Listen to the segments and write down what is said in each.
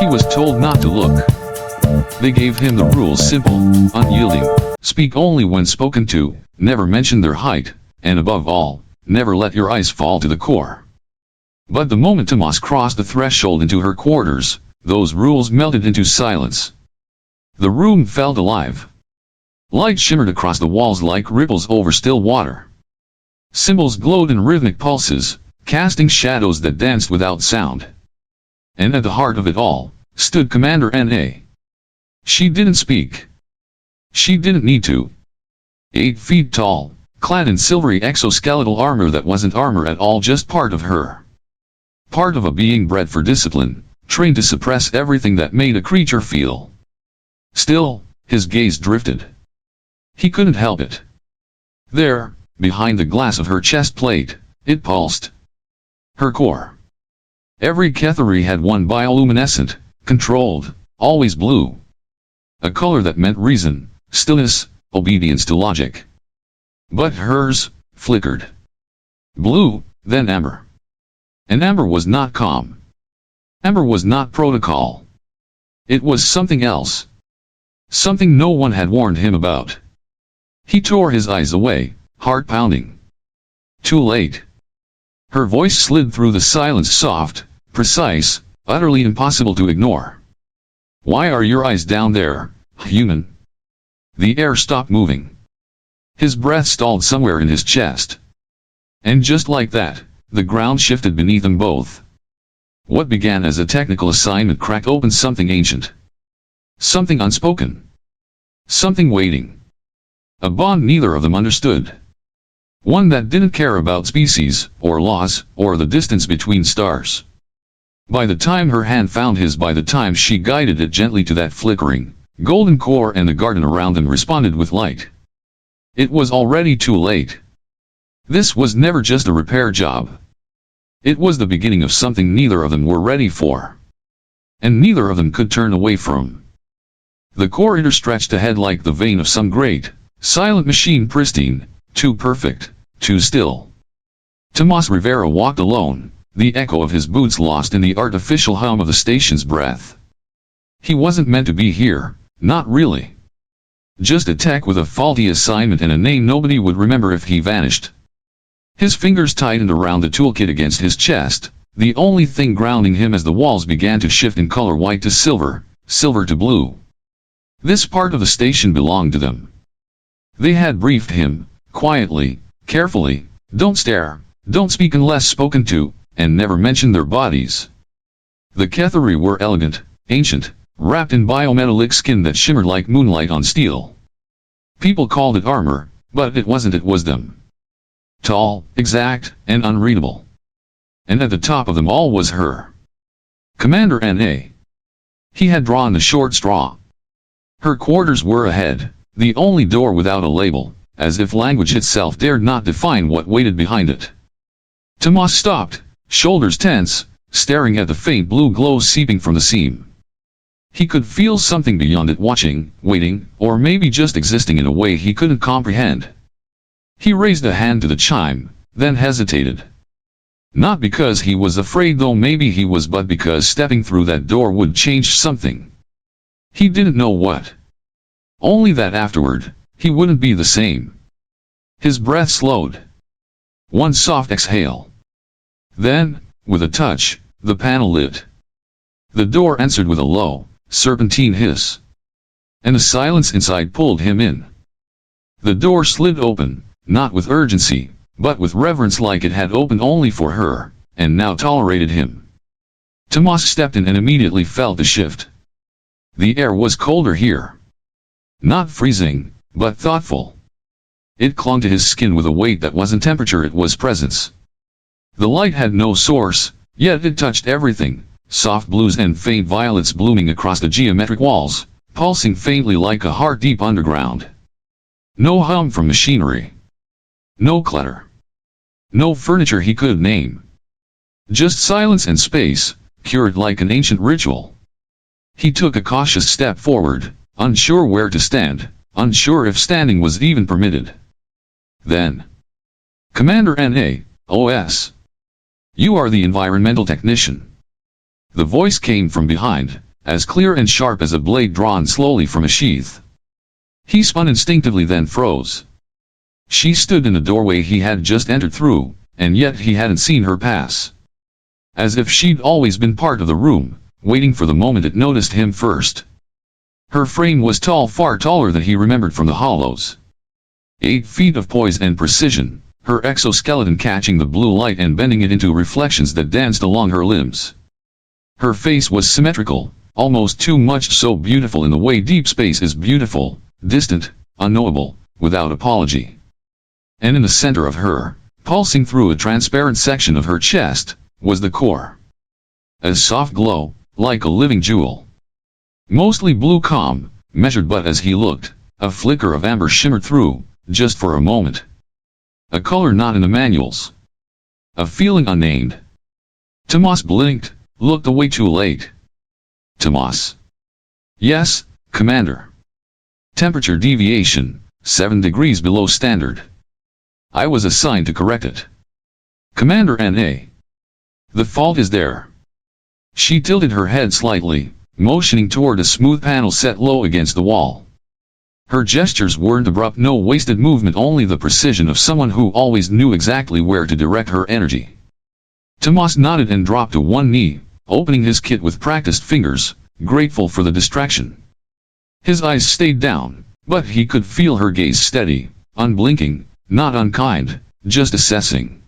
He was told not to look. They gave him the rules simple, unyielding, speak only when spoken to, never mention their height, and above all, never let your eyes fall to the core. But the moment Tomas crossed the threshold into her quarters, those rules melted into silence. The room felt alive. Light shimmered across the walls like ripples over still water. Symbols glowed in rhythmic pulses, casting shadows that danced without sound. And at the heart of it all, stood Commander N.A. She didn't speak. She didn't need to. 8 feet tall, clad in silvery exoskeletal armor that wasn't armor at all, just part of her. Part of a being bred for discipline, trained to suppress everything that made a creature feel. Still, his gaze drifted. He couldn't help it. There, behind the glass of her chest plate, it pulsed. Her core. Every Kethori had one bioluminescent, controlled, always blue. A color that meant reason, stillness, obedience to logic. But hers flickered. Blue, then amber. And amber was not calm. Amber was not protocol. It was something else. Something no one had warned him about. He tore his eyes away, heart pounding. Too late. Her voice slid through the silence, soft, precise, utterly impossible to ignore. Why are your eyes down there, human? The air stopped moving. His breath stalled somewhere in his chest. And just like that, the ground shifted beneath them both. What began as a technical assignment cracked open something ancient. Something unspoken. Something waiting. A bond neither of them understood. One that didn't care about species, or laws, or the distance between stars. By the time her hand found his, by the time she guided it gently to that flickering, golden core, and the garden around them responded with light. It was already too late. This was never just a repair job. It was the beginning of something neither of them were ready for. And neither of them could turn away from. The core interstretched ahead like the vein of some great, silent machine, pristine, too perfect, too still. Tomas Rivera walked alone, the echo of his boots lost in the artificial hum of the station's breath. He wasn't meant to be here, not really. Just a tech with a faulty assignment and a name nobody would remember if he vanished. His fingers tightened around the toolkit against his chest, the only thing grounding him as the walls began to shift in color, white to silver, silver to blue. This part of the station belonged to them. They had briefed him, quietly, carefully, don't stare, don't speak unless spoken to, and never mention their bodies. The Kethori were elegant, ancient, wrapped in biometallic skin that shimmered like moonlight on steel. People called it armor, but it wasn't, it was them. Tall, exact, and unreadable. And at the top of them all was her. Commander N.A. He had drawn the short straw. Her quarters were ahead, the only door without a label, as if language itself dared not define what waited behind it. Tomas stopped, shoulders tense, staring at the faint blue glow seeping from the seam. He could feel something beyond it, watching, waiting, or maybe just existing in a way he couldn't comprehend. He raised a hand to the chime, then hesitated. Not because he was afraid, though maybe he was, but because stepping through that door would change something. He didn't know what. Only that afterward, he wouldn't be the same. His breath slowed. One soft exhale. Then, with a touch, the panel lit. The door answered with a low, serpentine hiss. And the silence inside pulled him in. The door slid open, not with urgency, but with reverence, like it had opened only for her, and now tolerated him. Tomas stepped in and immediately felt a shift. The air was colder here. Not freezing, but thoughtful. It clung to his skin with a weight that wasn't temperature, it was presence. The light had no source, yet it touched everything, soft blues and faint violets blooming across the geometric walls, pulsing faintly like a heart deep underground. No hum from machinery. No clutter. No furniture he could name. Just silence and space, cured like an ancient ritual. He took a cautious step forward, unsure where to stand, unsure if standing was even permitted. Then, Commander N.A., OS. You are the environmental technician. The voice came from behind, as clear and sharp as a blade drawn slowly from a sheath. He spun instinctively, then froze. She stood in the doorway he had just entered through, and yet he hadn't seen her pass. As if she'd always been part of the room, waiting for the moment it noticed him first. Her frame was tall, far taller than he remembered from the hollows. 8 feet of poise and precision, her exoskeleton catching the blue light and bending it into reflections that danced along her limbs. Her face was symmetrical, almost too much so beautiful in the way deep space is beautiful, distant, unknowable, without apology. And in the center of her, pulsing through a transparent section of her chest, was the core. A soft glow, like a living jewel. Mostly blue calm, measured, but as he looked, a flicker of amber shimmered through, just for a moment. A color not in the manuals. A feeling unnamed. Tomas blinked, looked away too late. Tomas. Yes, Commander. Temperature deviation, 7 degrees below standard. I was assigned to correct it. Commander N.A. The fault is there. She tilted her head slightly, motioning toward a smooth panel set low against the wall. Her gestures weren't abrupt, no wasted movement, only the precision of someone who always knew exactly where to direct her energy. Tomas nodded and dropped to one knee, opening his kit with practiced fingers, grateful for the distraction. His eyes stayed down, but he could feel her gaze steady, unblinking, not unkind, just assessing.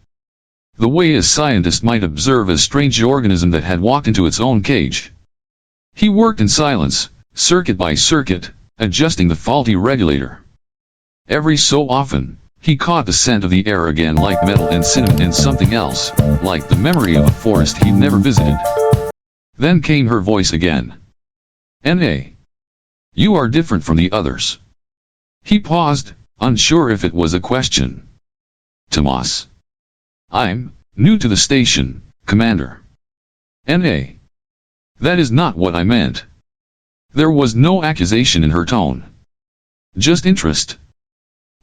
The way a scientist might observe a strange organism that had walked into its own cage. He worked in silence, circuit by circuit, adjusting the faulty regulator. Every so often, he caught the scent of the air again, like metal and cinnamon and something else, like the memory of a forest he'd never visited. Then came her voice again. N.A. You are different from the others. He paused, unsure if it was a question. Tomas. I'm new to the station, Commander. N.A. That is not what I meant. There was no accusation in her tone. Just interest.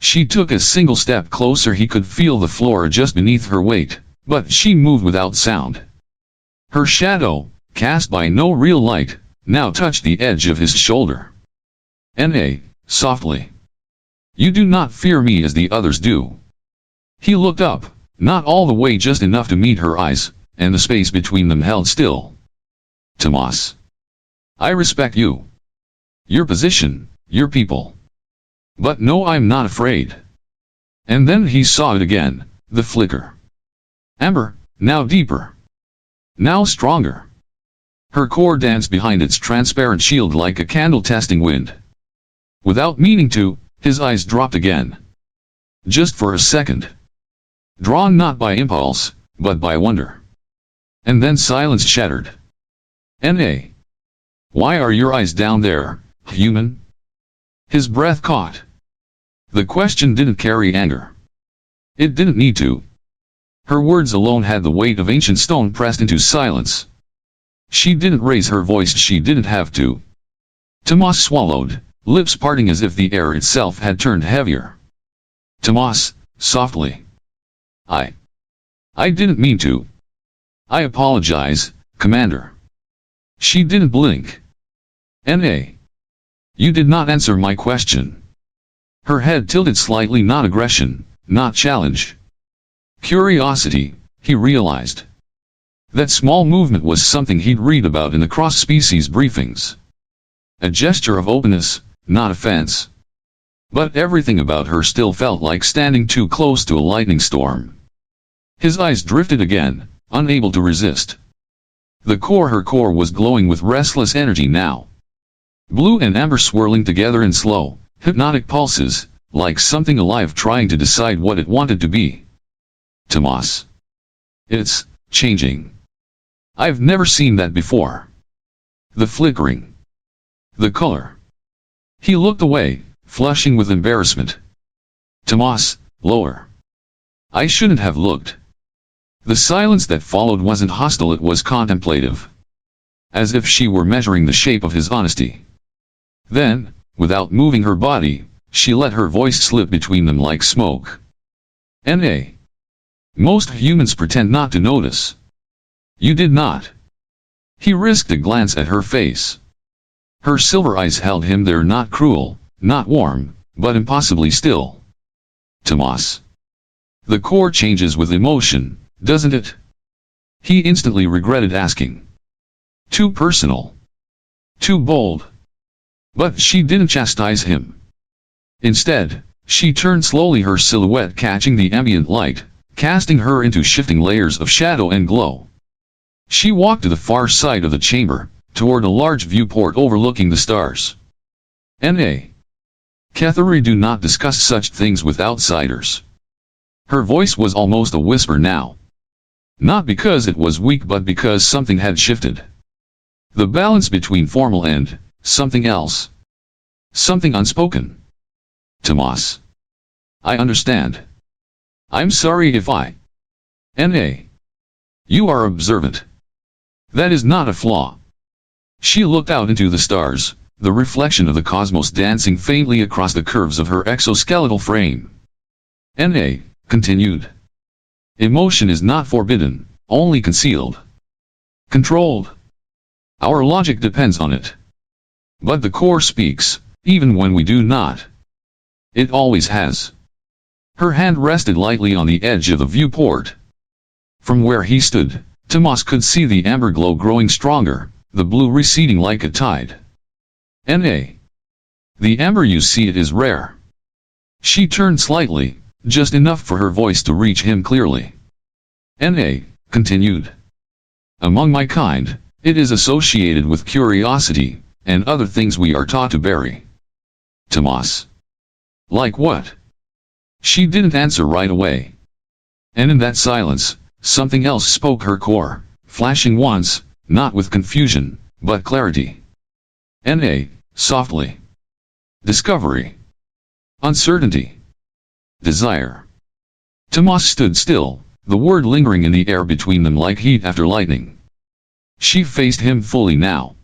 She took a single step closer. He could feel the floor just beneath her weight, but she moved without sound. Her shadow, cast by no real light, now touched the edge of his shoulder. N.A., softly. You do not fear me as the others do. He looked up, not all the way, just enough to meet her eyes, and the space between them held still. Tomas. I respect you. Your position, your people. But no, I'm not afraid. And then he saw it again, the flicker. Amber, now deeper. Now stronger. Her core danced behind its transparent shield like a candle testing wind. Without meaning to, his eyes dropped again. Just for a second. Drawn not by impulse, but by wonder. And then silence shattered. N.A. Why are your eyes down there, human? His breath caught. The question didn't carry anger. It didn't need to. Her words alone had the weight of ancient stone pressed into silence. She didn't raise her voice, she didn't have to. Tomas swallowed, lips parting as if the air itself had turned heavier. Tomas, softly. I didn't mean to. I apologize, Commander. She didn't blink. N.A. You did not answer my question. Her head tilted slightly, not aggression, not challenge. Curiosity, he realized. That small movement was something he'd read about in the cross-species briefings. A gesture of openness, not offense. But everything about her still felt like standing too close to a lightning storm. His eyes drifted again, unable to resist. Her core was glowing with restless energy now. Blue and amber swirling together in slow, hypnotic pulses, like something alive trying to decide what it wanted to be. Tomas. It's changing. I've never seen that before. The flickering. The color. He looked away, flushing with embarrassment. Tomas, lower. I shouldn't have looked. The silence that followed wasn't hostile, it was contemplative. As if she were measuring the shape of his honesty. Then, without moving her body, she let her voice slip between them like smoke. N.A. Most humans pretend not to notice. You did not. He risked a glance at her face. Her silver eyes held him there, not cruel, not warm, but impossibly still. Tomas. The core changes with emotion, doesn't it? He instantly regretted asking. Too personal. Too bold. But she didn't chastise him. Instead, she turned slowly, her silhouette catching the ambient light, casting her into shifting layers of shadow and glow. She walked to the far side of the chamber, toward a large viewport overlooking the stars. N.A. Kethori do not discuss such things with outsiders. Her voice was almost a whisper now. Not because it was weak, but because something had shifted. The balance between formal and something else. Something unspoken. Tomas. I understand. I'm sorry if I... N.A. You are observant. That is not a flaw. She looked out into the stars, the reflection of the cosmos dancing faintly across the curves of her exoskeletal frame. N.A. continued. Emotion is not forbidden, only concealed. Controlled. Our logic depends on it. But the core speaks, even when we do not. It always has. Her hand rested lightly on the edge of the viewport. From where he stood, Tomas could see the amber glow growing stronger, the blue receding like a tide. N.A. The amber you see, it is rare. She turned slightly, just enough for her voice to reach him clearly. N.A. continued. Among my kind, it is associated with curiosity, and other things we are taught to bury. Tomas. Like what? She didn't answer right away. And in that silence, something else spoke, her core, flashing once, not with confusion, but clarity. N.A. softly. Discovery. Uncertainty. Desire. Tomas stood still, the word lingering in the air between them like heat after lightning. She faced him fully now.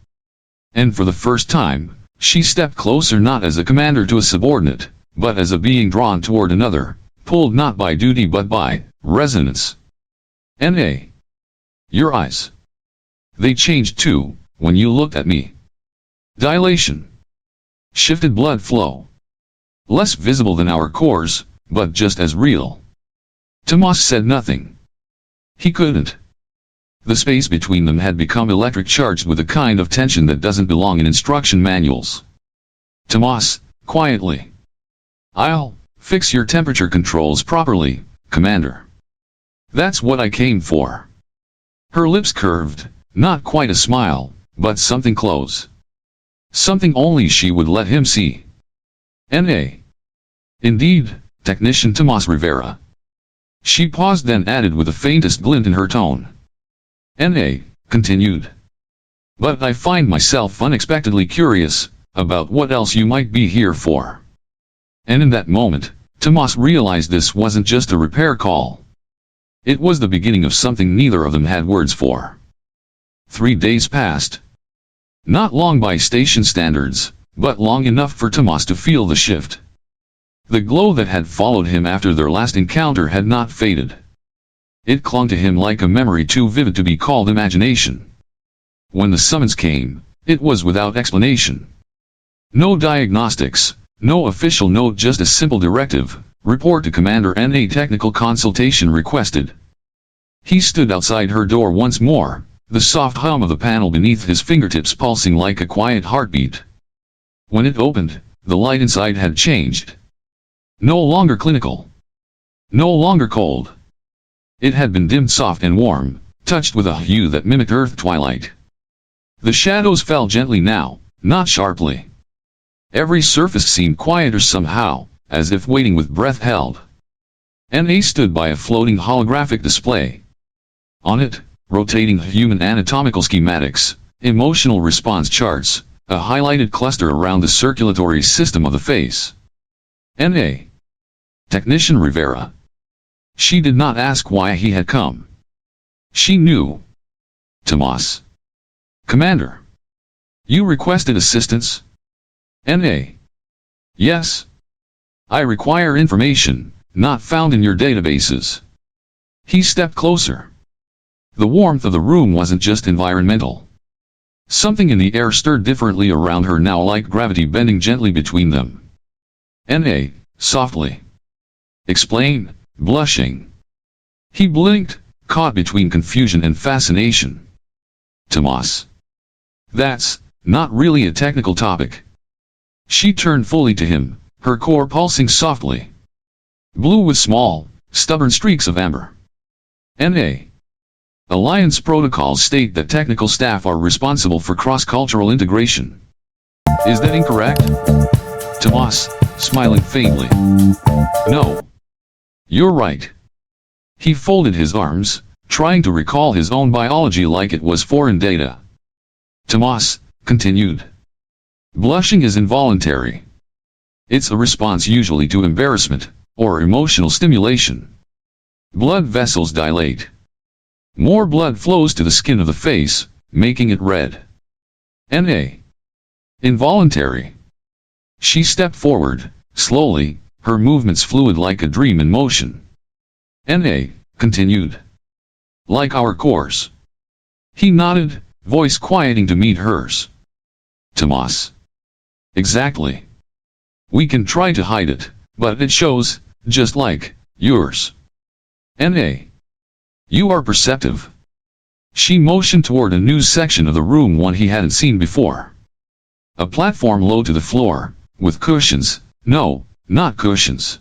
And for the first time, she stepped closer, not as a commander to a subordinate, but as a being drawn toward another, pulled not by duty but by resonance. N.A. Your eyes. They changed too, when you looked at me. Dilation. Shifted blood flow. Less visible than our cores, but just as real. Tomas said nothing. He couldn't. The space between them had become electric charged with a kind of tension that doesn't belong in instruction manuals. Tomas, quietly. I'll fix your temperature controls properly, Commander. That's what I came for. Her lips curved, not quite a smile, but something close. Something only she would let him see. N.A. Indeed, Technician Tomas Rivera. She paused, then added with the faintest glint in her tone. N.A. continued. But I find myself unexpectedly curious about what else you might be here for. And in that moment, Tomas realized this wasn't just a repair call. It was the beginning of something neither of them had words for. 3 days passed. Not long by station standards, but long enough for Tomas to feel the shift. The glow that had followed him after their last encounter had not faded. It clung to him like a memory too vivid to be called imagination. When the summons came, it was without explanation. No diagnostics, no official note, just a simple directive: report to Commander N.A. Technical consultation requested. He stood outside her door once more, the soft hum of the panel beneath his fingertips pulsing like a quiet heartbeat. When it opened, the light inside had changed. No longer clinical. No longer cold. It had been dimmed soft and warm, touched with a hue that mimicked earth twilight. The shadows fell gently now, not sharply. Every surface seemed quieter somehow, as if waiting with breath held. N.A. stood by a floating holographic display. On it, rotating human anatomical schematics, emotional response charts, a highlighted cluster around the circulatory system of the face. N.A. Technician Rivera. She did not ask why he had come. She knew. Tomas. Commander. You requested assistance? N.A. Yes. I require information, not found in your databases. He stepped closer. The warmth of the room wasn't just environmental. Something in the air stirred differently around her now, like gravity bending gently between them. "N.A., softly." "Explain," blushing. He blinked, caught between confusion and fascination. "Tomas. That's not really a technical topic." She turned fully to him, her core pulsing softly. Blue with small, stubborn streaks of amber. "N.A. Alliance protocols state that technical staff are responsible for cross-cultural integration. Is that incorrect?" Tomas, smiling faintly. "No. You're right." He folded his arms, trying to recall his own biology like it was foreign data. Tomas continued. "Blushing is involuntary. It's a response usually to embarrassment, or emotional stimulation. Blood vessels dilate. More blood flows to the skin of the face, making it red. N.A. Involuntary." She stepped forward, slowly, her movements fluid like a dream in motion. "N.A. continued. Like our cores." He nodded, voice quieting to meet hers. "Tomas. Exactly. We can try to hide it, but it shows, just like yours. N.A. You are perceptive." She motioned toward a new section of the room, one he hadn't seen before. A platform low to the floor, with cushions. No, not cushions.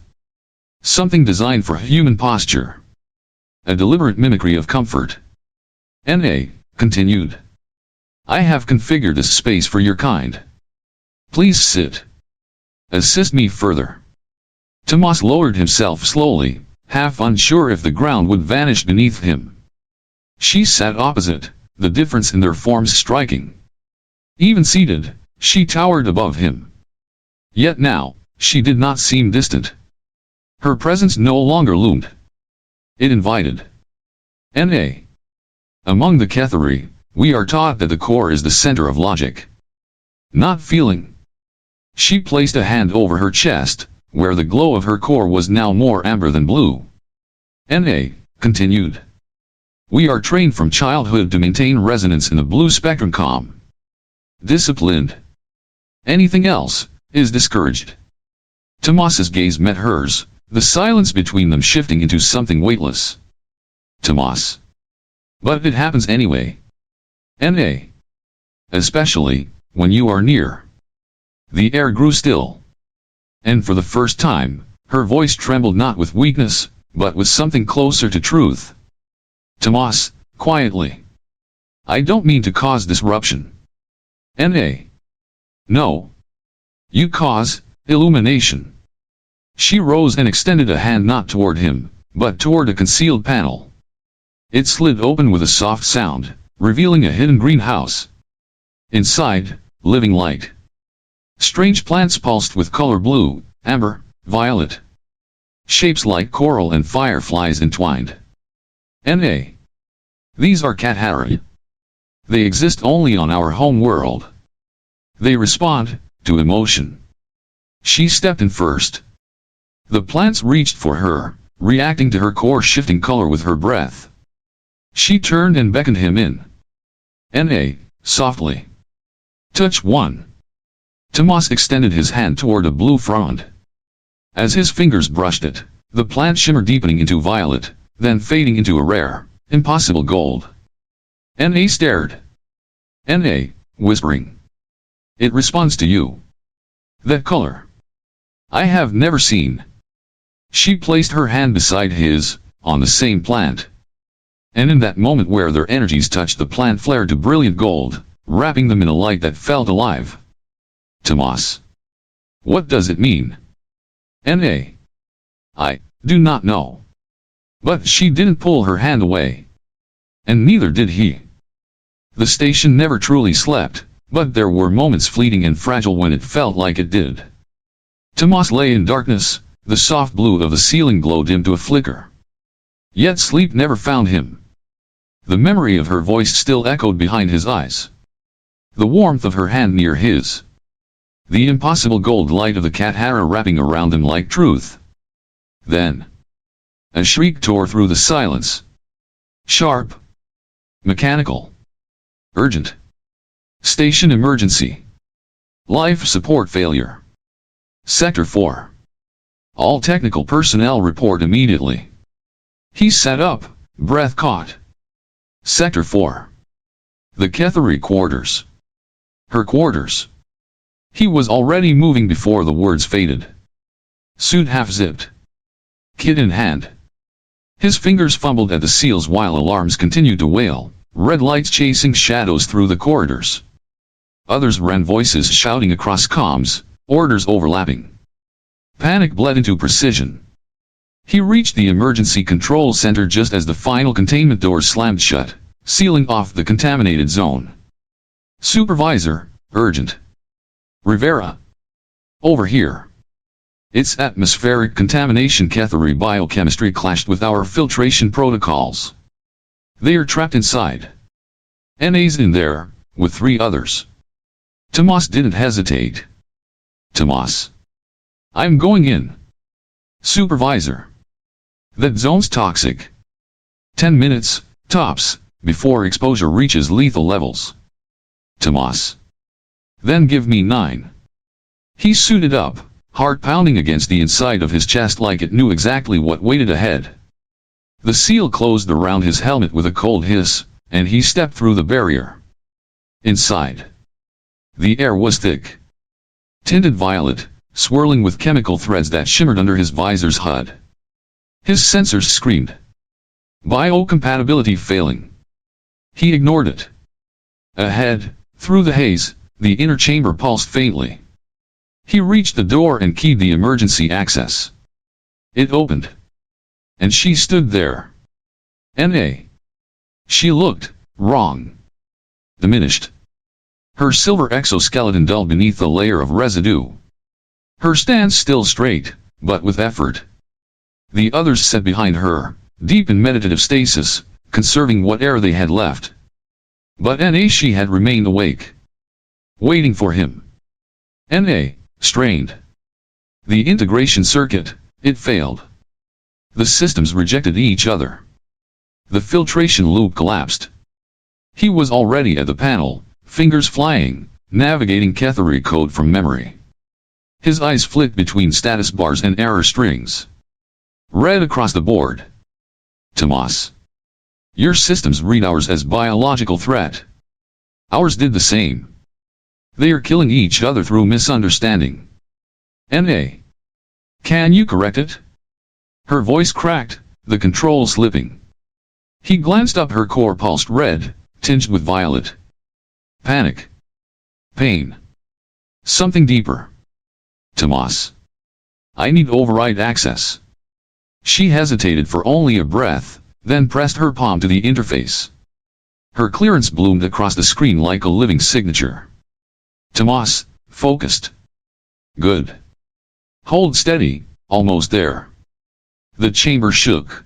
Something designed for human posture. A deliberate mimicry of comfort. "N.A. continued. I have configured this space for your kind. Please sit. Assist me further." Tomas lowered himself slowly, half unsure if the ground would vanish beneath him. She sat opposite, the difference in their forms striking. Even seated, she towered above him. Yet now, she did not seem distant. Her presence no longer loomed. It invited. "N.A. Among the Kethori, we are taught that the core is the center of logic, not feeling." She placed a hand over her chest, where the glow of her core was now more amber than blue. "N.A. continued. We are trained from childhood to maintain resonance in the blue spectrum calm. Disciplined. Anything else is discouraged." Tomas's gaze met hers, the silence between them shifting into something weightless. "Tomas. But it happens anyway. N.A. Especially, when you are near." The air grew still. And for the first time, her voice trembled not with weakness, but with something closer to truth. "Tomas, quietly. I don't mean to cause disruption. N.A. No. You cause illumination." She rose and extended a hand not toward him, but toward a concealed panel. It slid open with a soft sound, revealing a hidden greenhouse. Inside, living light. Strange plants pulsed with color: blue, amber, violet. Shapes like coral and fireflies entwined. "N.A. These are Cathara. They exist only on our home world. They respond to emotion." She stepped in first. The plants reached for her, reacting to her core shifting color with her breath. She turned and beckoned him in. "N.A. softly. Touch one." Tomas extended his hand toward a blue frond. As his fingers brushed it, the plant shimmered, deepening into violet, then fading into a rare, impossible gold. N.A. stared. "N.A. whispering. It responds to you. That color. I have never seen." She placed her hand beside his, on the same plant. And in that moment where their energies touched, the plant flared to brilliant gold, wrapping them in a light that felt alive. "Tomas. What does it mean?" "N.A. I do not know." But she didn't pull her hand away. And neither did he. The station never truly slept, but there were moments, fleeting and fragile, when it felt like it did. Tomas lay in darkness, the soft blue of the ceiling glowed dim to a flicker. Yet sleep never found him. The memory of her voice still echoed behind his eyes. The warmth of her hand near his. The impossible gold light of the Cathara wrapping around them like truth. Then, a shriek tore through the silence. Sharp. Mechanical. Urgent. Station emergency. Life support failure. Sector 4. All technical personnel report immediately. He sat up, breath caught. Sector 4. The Kethori quarters. Her quarters. He was already moving before the words faded. Suit half-zipped. Kit in hand. His fingers fumbled at the seals while alarms continued to wail, red lights chasing shadows through the corridors. Others ran, voices shouting across comms, orders overlapping. Panic bled into precision. He reached the emergency control center just as the final containment door slammed shut, sealing off the contaminated zone. Supervisor, urgent. Rivera. Over here. It's atmospheric contamination. Kethori biochemistry clashed with our filtration protocols. They are trapped inside. NA's in there, with 3 others. Tomas didn't hesitate. Tomas. I'm going in. Supervisor. That zone's toxic. 10 minutes, tops, before exposure reaches lethal levels. Tomas. Then give me 9. He suited up, heart pounding against the inside of his chest like it knew exactly what waited ahead. The seal closed around his helmet with a cold hiss, and he stepped through the barrier. Inside. The air was thick. Tinted violet, swirling with chemical threads that shimmered under his visor's HUD. His sensors screamed. Biocompatibility failing. He ignored it. Ahead, through the haze, the inner chamber pulsed faintly. He reached the door and keyed the emergency access. It opened. And she stood there. N.A. She looked wrong. Diminished. Her silver exoskeleton dulled beneath a layer of residue. Her stance still straight, but with effort. The others sat behind her, deep in meditative stasis, conserving what air they had left. But N.A. she had remained awake. Waiting for him. N.A. strained. The integration circuit, it failed. The systems rejected each other. The filtration loop collapsed. He was already at the panel, fingers flying, navigating Kethori code from memory. His eyes flicked between status bars and error strings. Read across the board. Tomas. Your systems read ours as biological threat. Ours did the same. They are killing each other through misunderstanding. N.A. Can you correct it? Her voice cracked, the control slipping. He glanced up. Her core pulsed red, tinged with violet. Panic. Pain. Something deeper. Tomas. I need override access. She hesitated for only a breath, then pressed her palm to the interface. Her clearance bloomed across the screen like a living signature. Tomas, focused. Good. Hold steady, almost there. The chamber shook.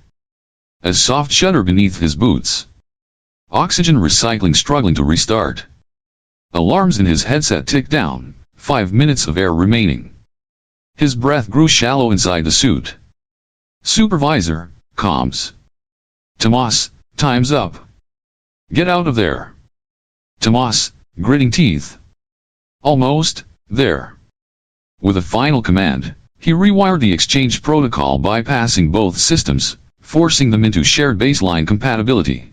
A soft shudder beneath his boots. Oxygen recycling struggling to restart. Alarms in his headset ticked down, 5 minutes of air remaining. His breath grew shallow inside the suit. Supervisor, comms. Tomas, time's up. Get out of there. Tomas, gritting teeth. Almost, there. With a final command, he rewired the exchange protocol bypassing both systems, forcing them into shared baseline compatibility.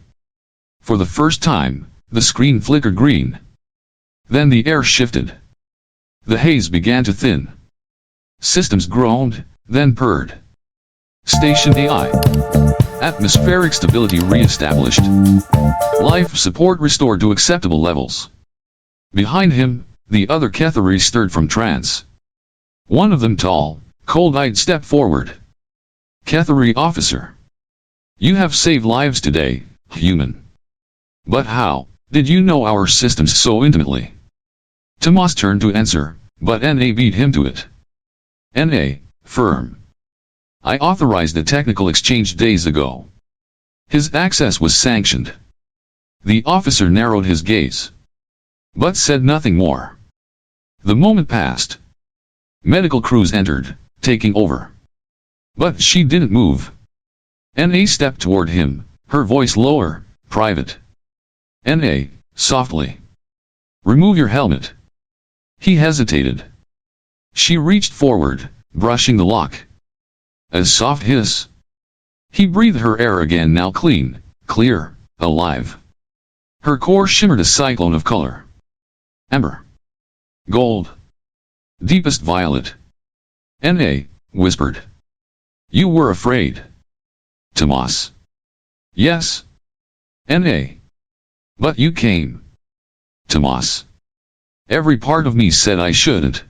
For the first time, the screen flickered green. Then the air shifted. The haze began to thin. Systems groaned, then purred. Station AI. Atmospheric stability re-established. Life support restored to acceptable levels. Behind him, the other Kethori stirred from trance. One of them tall, cold-eyed stepped forward. Kethori officer. You have saved lives today, human. But how did you know our systems so intimately? Tomas turned to answer, but N.A. beat him to it. N.A., firm. I authorized the technical exchange days ago. His access was sanctioned. The officer narrowed his gaze, but said nothing more. The moment passed. Medical crews entered, taking over. But she didn't move. N.A. stepped toward him, her voice lower, private. N.A., softly. Remove your helmet. He hesitated. She reached forward, brushing the lock. A soft hiss. He breathed her air again, now clean, clear, alive. Her core shimmered a cyclone of color. Amber. Gold. Deepest violet. N.A. whispered. You were afraid. Tomas. Yes. N.A. But you came. Tomas. Every part of me said I shouldn't.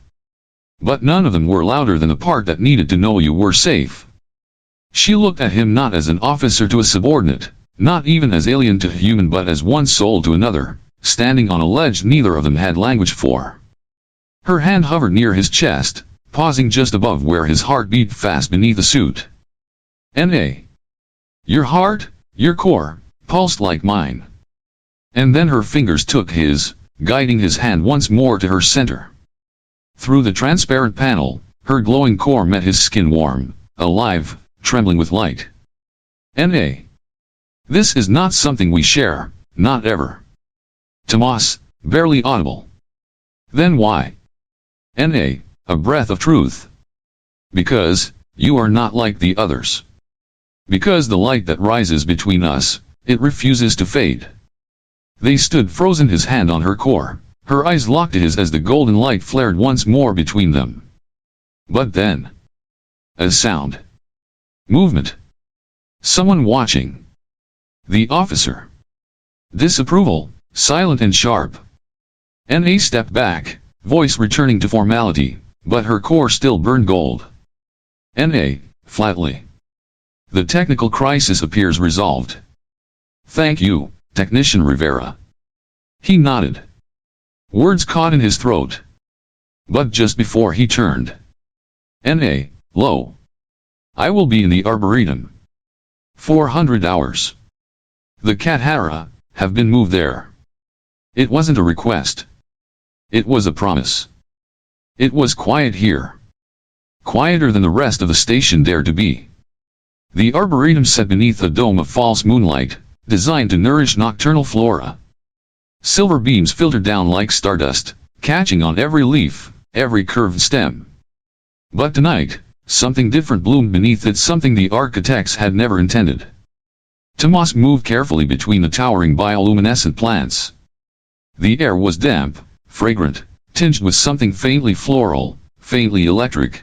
But none of them were louder than the part that needed to know you were safe. She looked at him not as an officer to a subordinate, not even as alien to a human, but as one soul to another, standing on a ledge neither of them had language for. Her hand hovered near his chest, pausing just above where his heart beat fast beneath the suit. N.A. Your heart, your core, pulsed like mine. And then her fingers took his, guiding his hand once more to her center. Through the transparent panel, her glowing core met his skin, warm, alive, trembling with light. N.A. This is not something we share, not ever. Tomas, barely audible. Then why? N.A. A breath of truth. Because, you are not like the others. Because the light that rises between us, it refuses to fade. They stood frozen, his hand on her core, her eyes locked to his as the golden light flared once more between them. But then, a sound. Movement. Someone watching. The officer. Disapproval, silent and sharp. N.A. stepped back, voice returning to formality, but her core still burned gold. N.A. flatly. The technical crisis appears resolved. Thank you, Technician Rivera. He nodded. Words caught in his throat. But just before he turned. N.A. Lo. I will be in the Arboretum. 400 hours. The Cathara have been moved there. It wasn't a request. It was a promise. It was quiet here. Quieter than the rest of the station dared to be. The Arboretum sat beneath a dome of false moonlight, designed to nourish nocturnal flora. Silver beams filtered down like stardust, catching on every leaf, every curved stem. But tonight, something different bloomed beneath it, something the architects had never intended. Tomas moved carefully between the towering bioluminescent plants. The air was damp, fragrant, tinged with something faintly floral, faintly electric.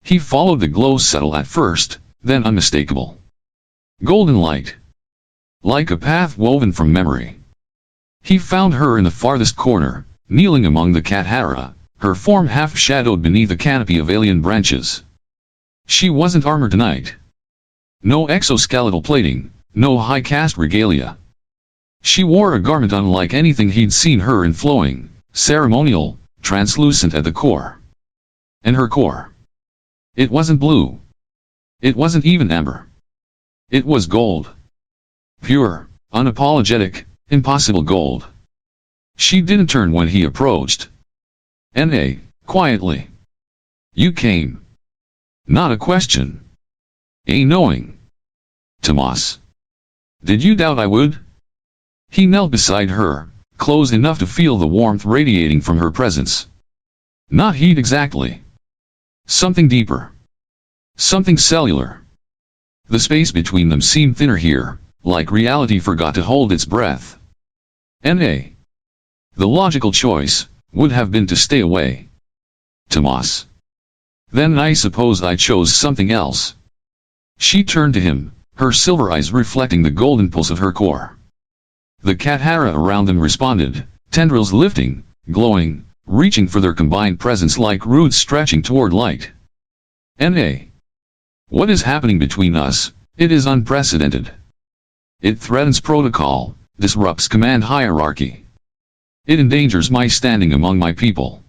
He followed the glow, subtle at first, then unmistakable. Golden light. Like a path woven from memory. He found her in the farthest corner, kneeling among the Cathara, her form half shadowed beneath a canopy of alien branches. She wasn't armored tonight. No exoskeletal plating, no high caste regalia. She wore a garment unlike anything he'd seen her in, flowing, ceremonial, translucent at the core. And her core. It wasn't blue. It wasn't even amber. It was gold. Pure, unapologetic, impossible gold. She didn't turn when he approached. N.A. quietly. You came. Not a question. A knowing. Tomas. Did you doubt I would? He knelt beside her, close enough to feel the warmth radiating from her presence. Not heat exactly. Something deeper. Something cellular. The space between them seemed thinner here, like reality forgot to hold its breath. N.A. The logical choice would have been to stay away. Tomas. Then I suppose I chose something else. She turned to him, her silver eyes reflecting the golden pulse of her core. The Cathara around them responded, tendrils lifting, glowing, reaching for their combined presence like roots stretching toward light. N.A. What is happening between us? It is unprecedented. It threatens protocol, disrupts command hierarchy. It endangers my standing among my people.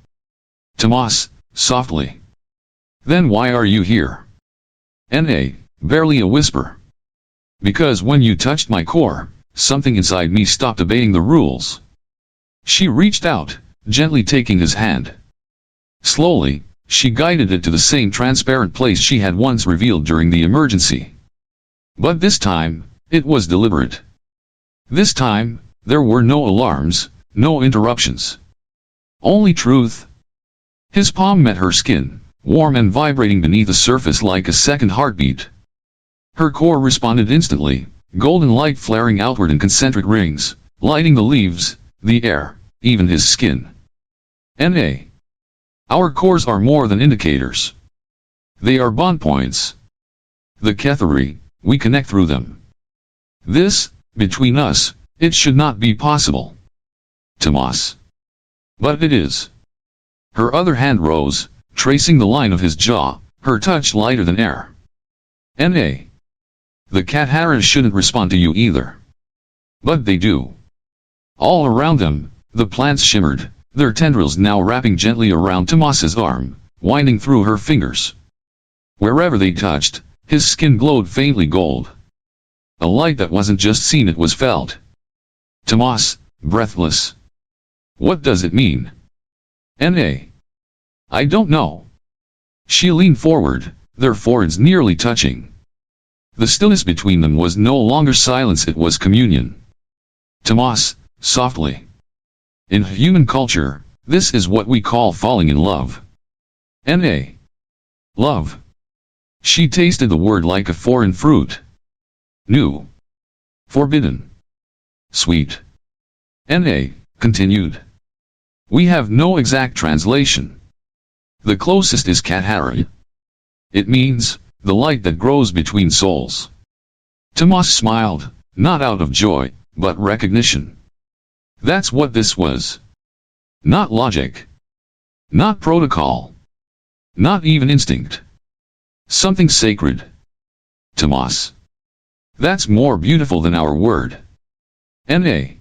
Tomas, softly. Then why are you here? N.A. Barely a whisper. Because when you touched my core, something inside me stopped obeying the rules. She reached out, gently taking his hand. Slowly, she guided it to the same transparent place she had once revealed during the emergency. But this time, it was deliberate. This time, there were no alarms, no interruptions. Only truth. His palm met her skin, warm and vibrating beneath the surface like a second heartbeat. Her core responded instantly, golden light flaring outward in concentric rings, lighting the leaves, the air, even his skin. N.A. Our cores are more than indicators. They are bond points. The Kethori, we connect through them. This, between us, it should not be possible. Tomas. But it is. Her other hand rose, tracing the line of his jaw, her touch lighter than air. N.A. The Cathara shouldn't respond to you either. But they do. All around them, the plants shimmered, their tendrils now wrapping gently around Tomas's arm, winding through her fingers. Wherever they touched, his skin glowed faintly gold. A light that wasn't just seen, it was felt. Tomas, breathless. What does it mean? N.A. I don't know. She leaned forward, their foreheads nearly touching. The stillness between them was no longer silence, it was communion. Tomas, softly. In human culture, this is what we call falling in love. N.A. Love. She tasted the word like a foreign fruit. New. Forbidden. Sweet. N.A. continued. We have no exact translation. The closest is Cathara. It means, the light that grows between souls. Tomas smiled, not out of joy, but recognition. That's what this was. Not logic. Not protocol. Not even instinct. Something sacred. Tomas. That's more beautiful than our word. N.A.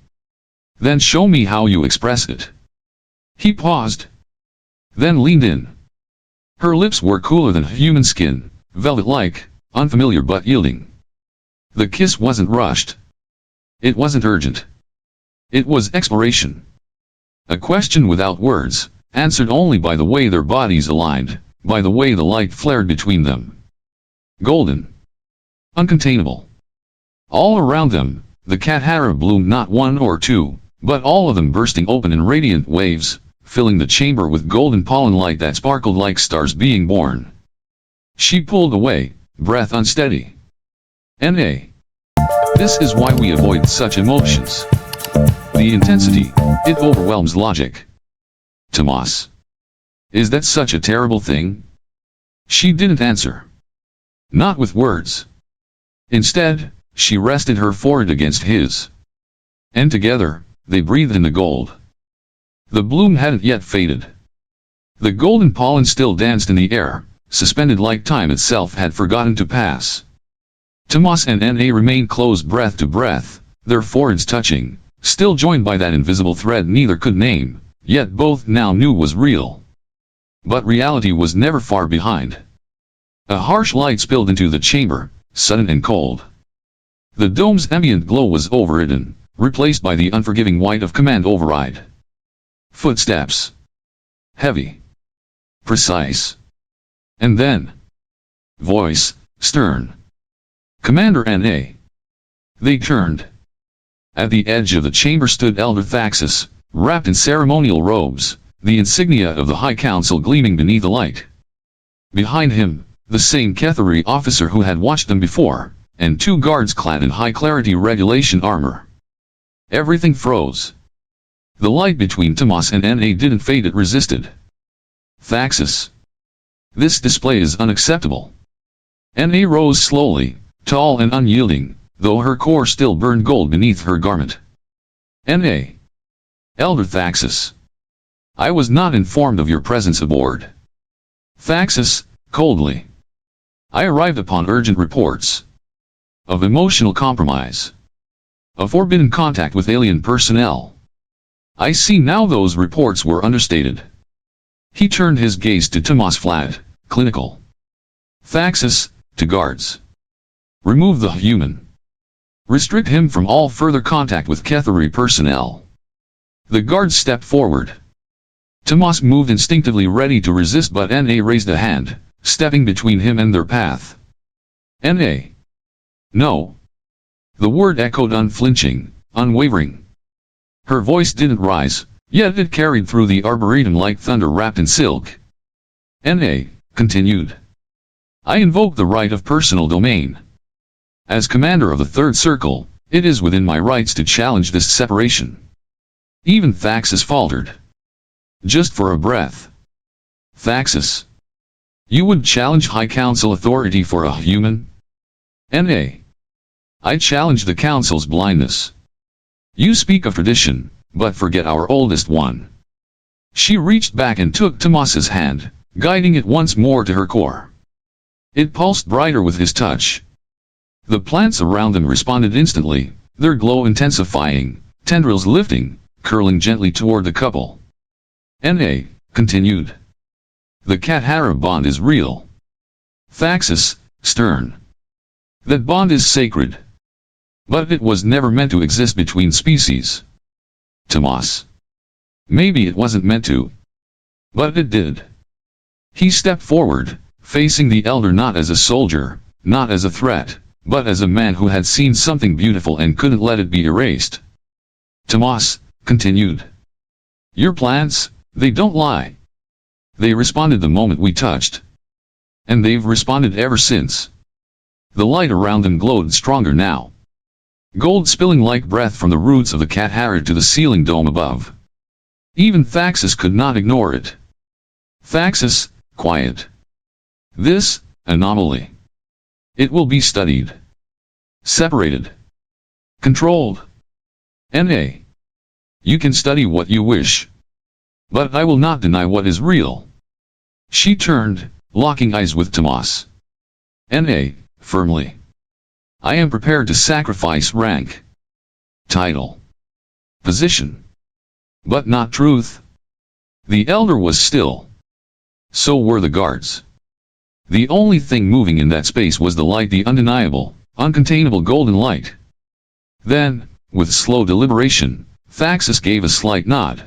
Then show me how you express it. He paused. Then leaned in. Her lips were cooler than human skin, velvet-like, unfamiliar but yielding. The kiss wasn't rushed. It wasn't urgent. It was exploration. A question without words, answered only by the way their bodies aligned, by the way the light flared between them. Golden. Uncontainable. All around them, the Cathara bloomed, not one or two, but all of them bursting open in radiant waves, filling the chamber with golden pollen light that sparkled like stars being born. She pulled away, breath unsteady. N.A. This is why we avoid such emotions. The intensity, it overwhelms logic. Tomas. Is that such a terrible thing? She didn't answer. Not with words. Instead, she rested her forehead against his. And together, they breathed in the gold. The bloom hadn't yet faded. The golden pollen still danced in the air, suspended like time itself had forgotten to pass. Tomas and N.A. remained close breath to breath, their foreheads touching, still joined by that invisible thread neither could name, yet both now knew was real. But reality was never far behind. A harsh light spilled into the chamber, sudden and cold. The dome's ambient glow was overridden, replaced by the unforgiving white of command override. Footsteps. Heavy. Precise. And then. Voice, stern. Commander N.A. They turned. At the edge of the chamber stood Elder Thaxus, wrapped in ceremonial robes, the insignia of the High Council gleaming beneath the light. Behind him, the same Kethori officer who had watched them before, and two guards clad in high-clarity regulation armor. Everything froze. The light between Tomas and N.A. didn't fade, it resisted. Thaxus. This display is unacceptable. N.A. rose slowly, tall and unyielding, though her core still burned gold beneath her garment. N.A. Elder Thaxus. I was not informed of your presence aboard. Thaxus, coldly. I arrived upon urgent reports. Of emotional compromise. Of forbidden contact with alien personnel. I see now those reports were understated. He turned his gaze to Tomas, flat, clinical. Thaxus, to guards. Remove the human. Restrict him from all further contact with Kethori personnel. The guards stepped forward. Tomas moved instinctively, ready to resist, but N.A. raised a hand, stepping between him and their path. N.A. No. The word echoed unflinching, unwavering. Her voice didn't rise, yet it carried through the Arboretum like thunder wrapped in silk. N.A. continued. I invoke the right of personal domain. As commander of the Third Circle, it is within my rights to challenge this separation. Even Thaxis faltered. Just for a breath. Thaxis. You would challenge High Council authority for a human? N.A. I challenge the Council's blindness. You speak of tradition, but forget our oldest one. She reached back and took Tomas's hand, guiding it once more to her core. It pulsed brighter with his touch. The plants around them responded instantly, their glow intensifying, tendrils lifting, curling gently toward the couple. N.A. continued. The Cathara bond is real. Thaxis, stern. That bond is sacred. But it was never meant to exist between species. Tomas. Maybe it wasn't meant to. But it did. He stepped forward, facing the elder not as a soldier, not as a threat, but as a man who had seen something beautiful and couldn't let it be erased. Tomas continued. Your plans, they don't lie. They responded the moment we touched. And they've responded ever since. The light around them glowed stronger now. Gold spilling like breath from the roots of the Cathara to the ceiling dome above. Even Thaxis could not ignore it. Thaxis, quiet. This, anomaly. It will be studied. Separated. Controlled. N.A. You can study what you wish. But I will not deny what is real. She turned, locking eyes with Tomas. N.A. firmly. I am prepared to sacrifice rank, title, position, but not truth. The elder was still. So were the guards. The only thing moving in that space was the light, the undeniable, uncontainable golden light. Then, with slow deliberation, Thaxis gave a slight nod.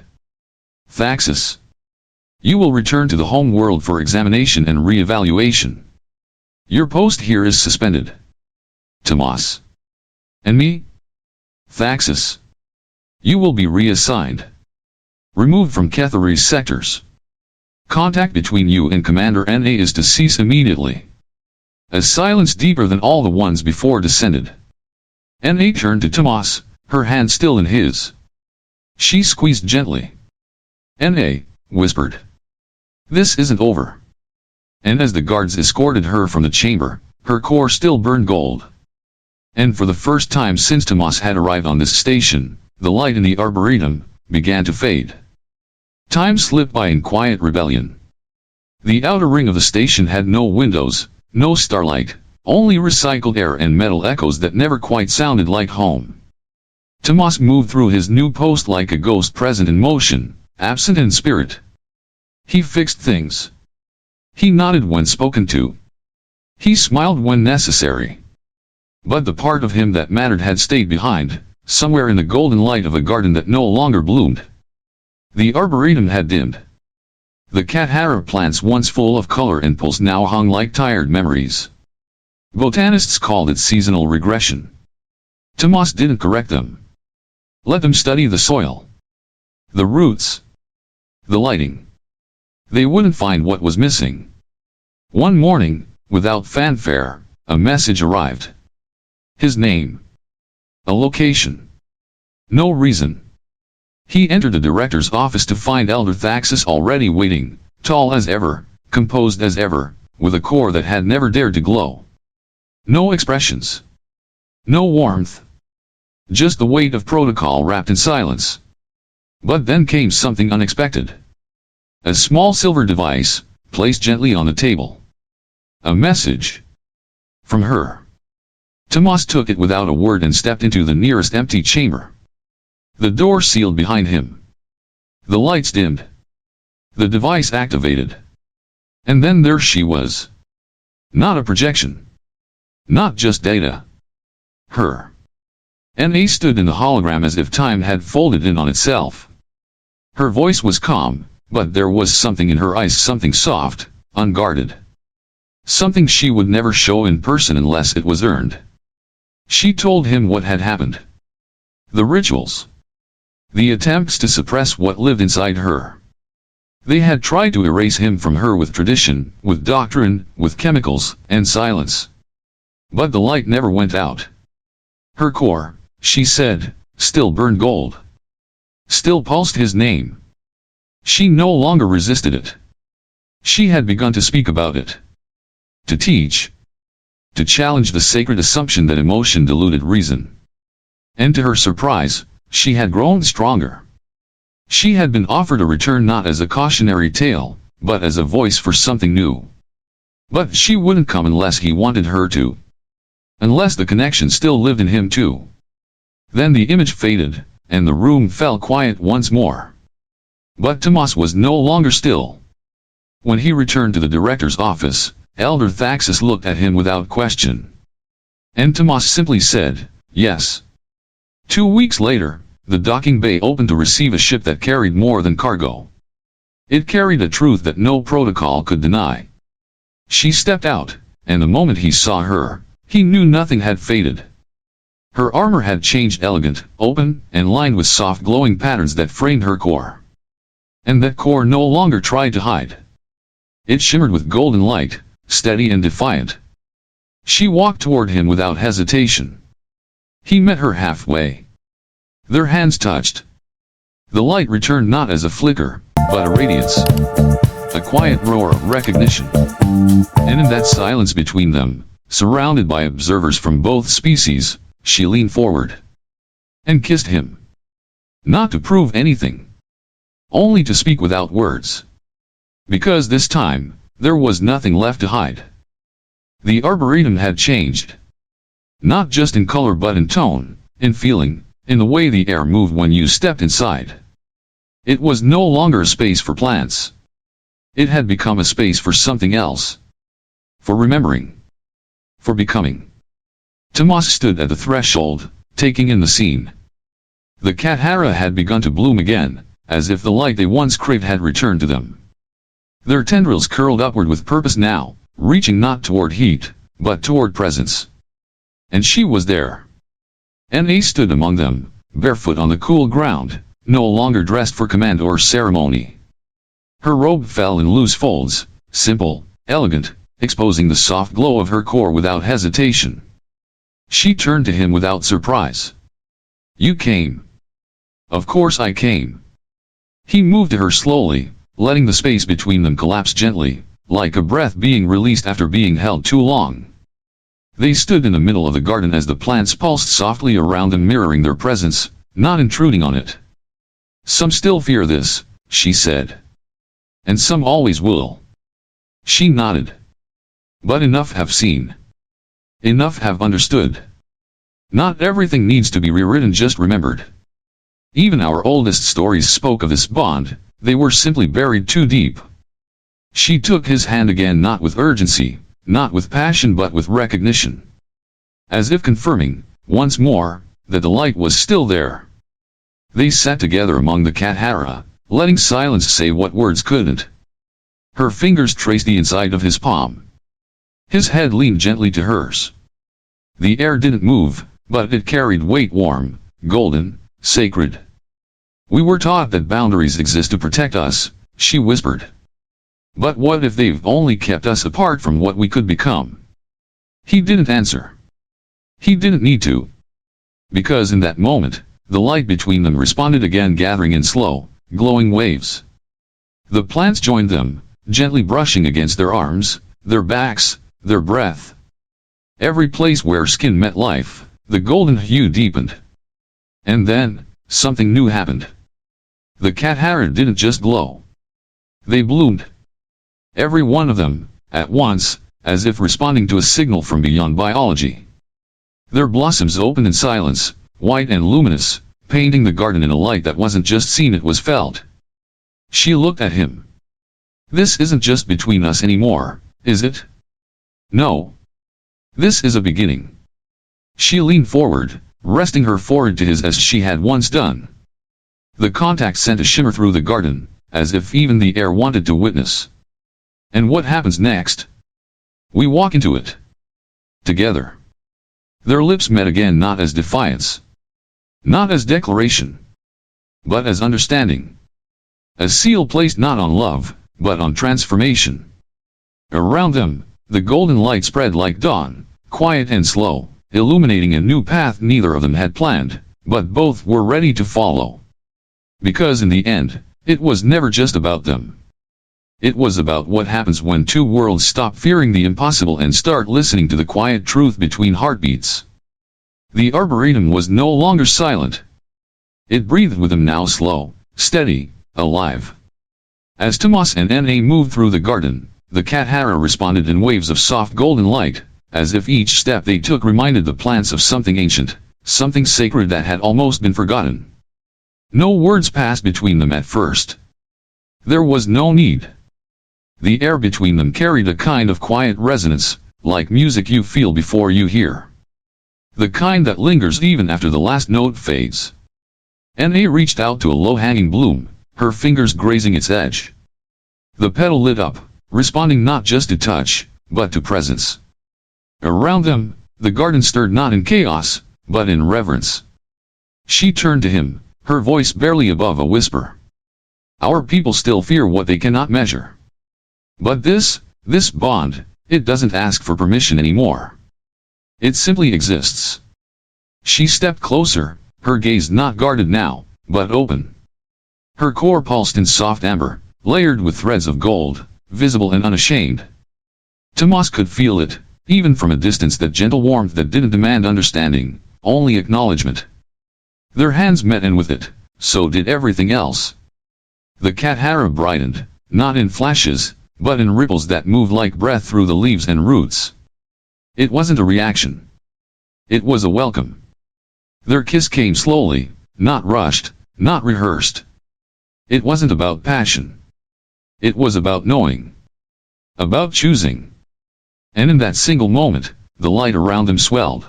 Thaxis. You will return to the home world for examination and re-evaluation. Your post here is suspended. Tomas. And me? Thaxis. You will be reassigned. Removed from Kethori's sectors. Contact between you and Commander N.A. is to cease immediately. A silence deeper than all the ones before descended. N.A. turned to Tomas, her hand still in his. She squeezed gently. N.A. whispered. This isn't over. And as the guards escorted her from the chamber, her core still burned gold. And for the first time since Tomas had arrived on this station, the light in the Arboretum began to fade. Time slipped by in quiet rebellion. The outer ring of the station had no windows, no starlight, only recycled air and metal echoes that never quite sounded like home. Tomas moved through his new post like a ghost present in motion, absent in spirit. He fixed things. He nodded when spoken to. He smiled when necessary. But the part of him that mattered had stayed behind, somewhere in the golden light of a garden that no longer bloomed. The Arboretum had dimmed. The Cathara plants once full of color and pulse now hung like tired memories. Botanists called it seasonal regression. Tomas didn't correct them. Let them study the soil. The roots. The lighting. They wouldn't find what was missing. One morning, without fanfare, a message arrived. His name. A location. No reason. He entered the director's office to find Elder Thaxis already waiting, tall as ever, composed as ever, with a core that had never dared to glow. No expressions. No warmth. Just the weight of protocol wrapped in silence. But then came something unexpected. A small silver device, placed gently on the table. A message. From her. Tomas took it without a word and stepped into the nearest empty chamber. The door sealed behind him. The lights dimmed. The device activated. And then there she was. Not a projection. Not just data. Her. N.A. stood in the hologram as if time had folded in on itself. Her voice was calm, but there was something in her eyes, something soft, unguarded. Something she would never show in person unless it was earned. She told him what had happened. The rituals. The attempts to suppress what lived inside her. They had tried to erase him from her with tradition, with doctrine, with chemicals, and silence. But the light never went out. Her core, she said, still burned gold. Still pulsed his name. She no longer resisted it. She had begun to speak about it. To teach. To challenge the sacred assumption that emotion diluted reason. And to her surprise, she had grown stronger. She had been offered a return not as a cautionary tale, but as a voice for something new. But she wouldn't come unless he wanted her to. Unless the connection still lived in him too. Then the image faded, and the room fell quiet once more. But Tomas was no longer still. When he returned to the director's office, Elder Thaxis looked at him without question. And Tomas simply said, yes. 2 weeks later, the docking bay opened to receive a ship that carried more than cargo. It carried a truth that no protocol could deny. She stepped out, and the moment he saw her, he knew nothing had faded. Her armor had changed, elegant, open, and lined with soft glowing patterns that framed her core. And that core no longer tried to hide. It shimmered with golden light, steady and defiant. She walked toward him without hesitation. He met her halfway. Their hands touched. The light returned not as a flicker, but a radiance. A quiet roar of recognition. And in that silence between them, surrounded by observers from both species, she leaned forward. And kissed him. Not to prove anything. Only to speak without words. Because this time, there was nothing left to hide. The Arboretum had changed. Not just in color but in tone, in feeling, in the way the air moved when you stepped inside. It was no longer a space for plants. It had become a space for something else. For remembering. For becoming. Tomas stood at the threshold, taking in the scene. The Cathara had begun to bloom again, as if the light they once craved had returned to them. Their tendrils curled upward with purpose now, reaching not toward heat, but toward presence. And she was there. Na stood among them, barefoot on the cool ground, no longer dressed for command or ceremony. Her robe fell in loose folds, simple, elegant, exposing the soft glow of her core without hesitation. She turned to him without surprise. You came. Of course I came. He moved to her slowly, letting the space between them collapse gently, like a breath being released after being held too long. They stood in the middle of the garden as the plants pulsed softly around them, mirroring their presence, not intruding on it. Some still fear this, she said. And some always will. She nodded. But enough have seen. Enough have understood. Not everything needs to be rewritten, just remembered. Even our oldest stories spoke of this bond, they were simply buried too deep. She took his hand again, not with urgency, not with passion but with recognition. As if confirming, once more, that the light was still there. They sat together among the Cathara, letting silence say what words couldn't. Her fingers traced the inside of his palm. His head leaned gently to hers. The air didn't move, but it carried weight, warm, golden, sacred. We were taught that boundaries exist to protect us, she whispered. But what if they've only kept us apart from what we could become? He didn't answer. He didn't need to. Because in that moment, the light between them responded again, gathering in slow, glowing waves. The plants joined them, gently brushing against their arms, their backs, their breath. Every place where skin met life, the golden hue deepened. And then, something new happened. The Cathara didn't just glow. They bloomed. Every one of them, at once, as if responding to a signal from beyond biology. Their blossoms opened in silence, white and luminous, painting the garden in a light that wasn't just seen, it was felt. She looked at him. This isn't just between us anymore, is it? No. This is a beginning. She leaned forward, resting her forehead to his as she had once done. The contact sent a shimmer through the garden, as if even the air wanted to witness. And what happens next? We walk into it. Together. Their lips met again, not as defiance. Not as declaration. but as understanding. A seal placed not on love, but on transformation. Around them, the golden light spread like dawn, quiet and slow, illuminating a new path neither of them had planned, but both were ready to follow. Because in the end, it was never just about them. It was about what happens when two worlds stop fearing the impossible and start listening to the quiet truth between heartbeats. The Arboretum was no longer silent. It breathed with them now, slow, steady, alive. As Tomas and Na moved through the garden, the Cathara responded in waves of soft golden light, as if each step they took reminded the plants of something ancient, something sacred that had almost been forgotten. No words passed between them at first. There was no need. The air between them carried a kind of quiet resonance, like music you feel before you hear. The kind that lingers even after the last note fades. Na reached out to a low-hanging bloom, her fingers grazing its edge. The petal lit up, responding not just to touch, but to presence. Around them, the garden stirred not in chaos, but in reverence. She turned to him, her voice barely above a whisper. Our people still fear what they cannot measure. But this bond, it doesn't ask for permission anymore. It simply exists. She stepped closer, her gaze not guarded now, but open. Her core pulsed in soft amber, layered with threads of gold, visible and unashamed. Tomas could feel it, even from a distance, that gentle warmth that didn't demand understanding, only acknowledgement. Their hands met, and with it, so did everything else. The Cathara brightened, not in flashes, but in ripples that moved like breath through the leaves and roots. It wasn't a reaction. It was a welcome. Their kiss came slowly, not rushed, not rehearsed. It wasn't about passion. It was about knowing. About choosing. And in that single moment, the light around them swelled.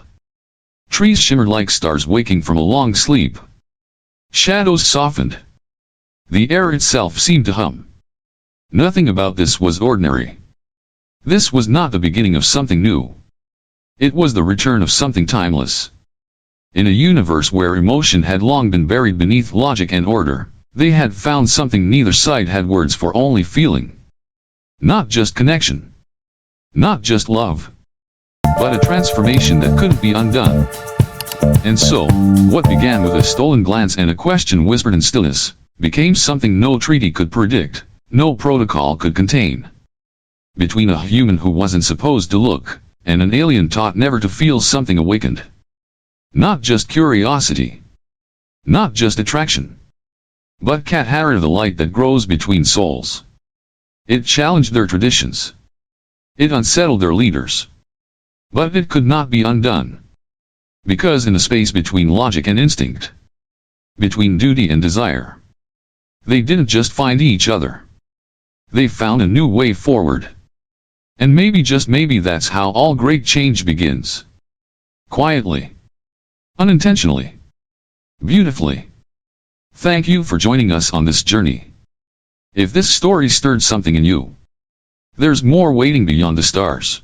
Trees shimmered like stars waking from a long sleep. Shadows softened. The air itself seemed to hum. Nothing about this was ordinary. This was not the beginning of something new. It was the return of something timeless. In a universe where emotion had long been buried beneath logic and order, they had found something neither side had words for, only feeling. Not just connection. Not just love. But a transformation that couldn't be undone. And so, what began with a stolen glance and a question whispered in stillness, became something no treaty could predict, no protocol could contain. Between a human who wasn't supposed to look, and an alien taught never to feel, something awakened. Not just curiosity. Not just attraction. But Cathara, the light that grows between souls. It challenged their traditions. It unsettled their leaders. But it could not be undone. Because in the space between logic and instinct, between duty and desire, they didn't just find each other. They found a new way forward. And maybe, just maybe, that's how all great change begins. Quietly. Unintentionally. Beautifully. Thank you for joining us on this journey. If this story stirred something in you, there's more waiting beyond the stars.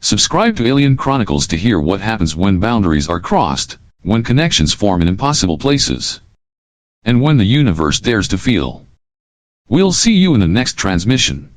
Subscribe to Alien Chronicles to hear what happens when boundaries are crossed, when connections form in impossible places, and when the universe dares to feel. We'll see you in the next transmission.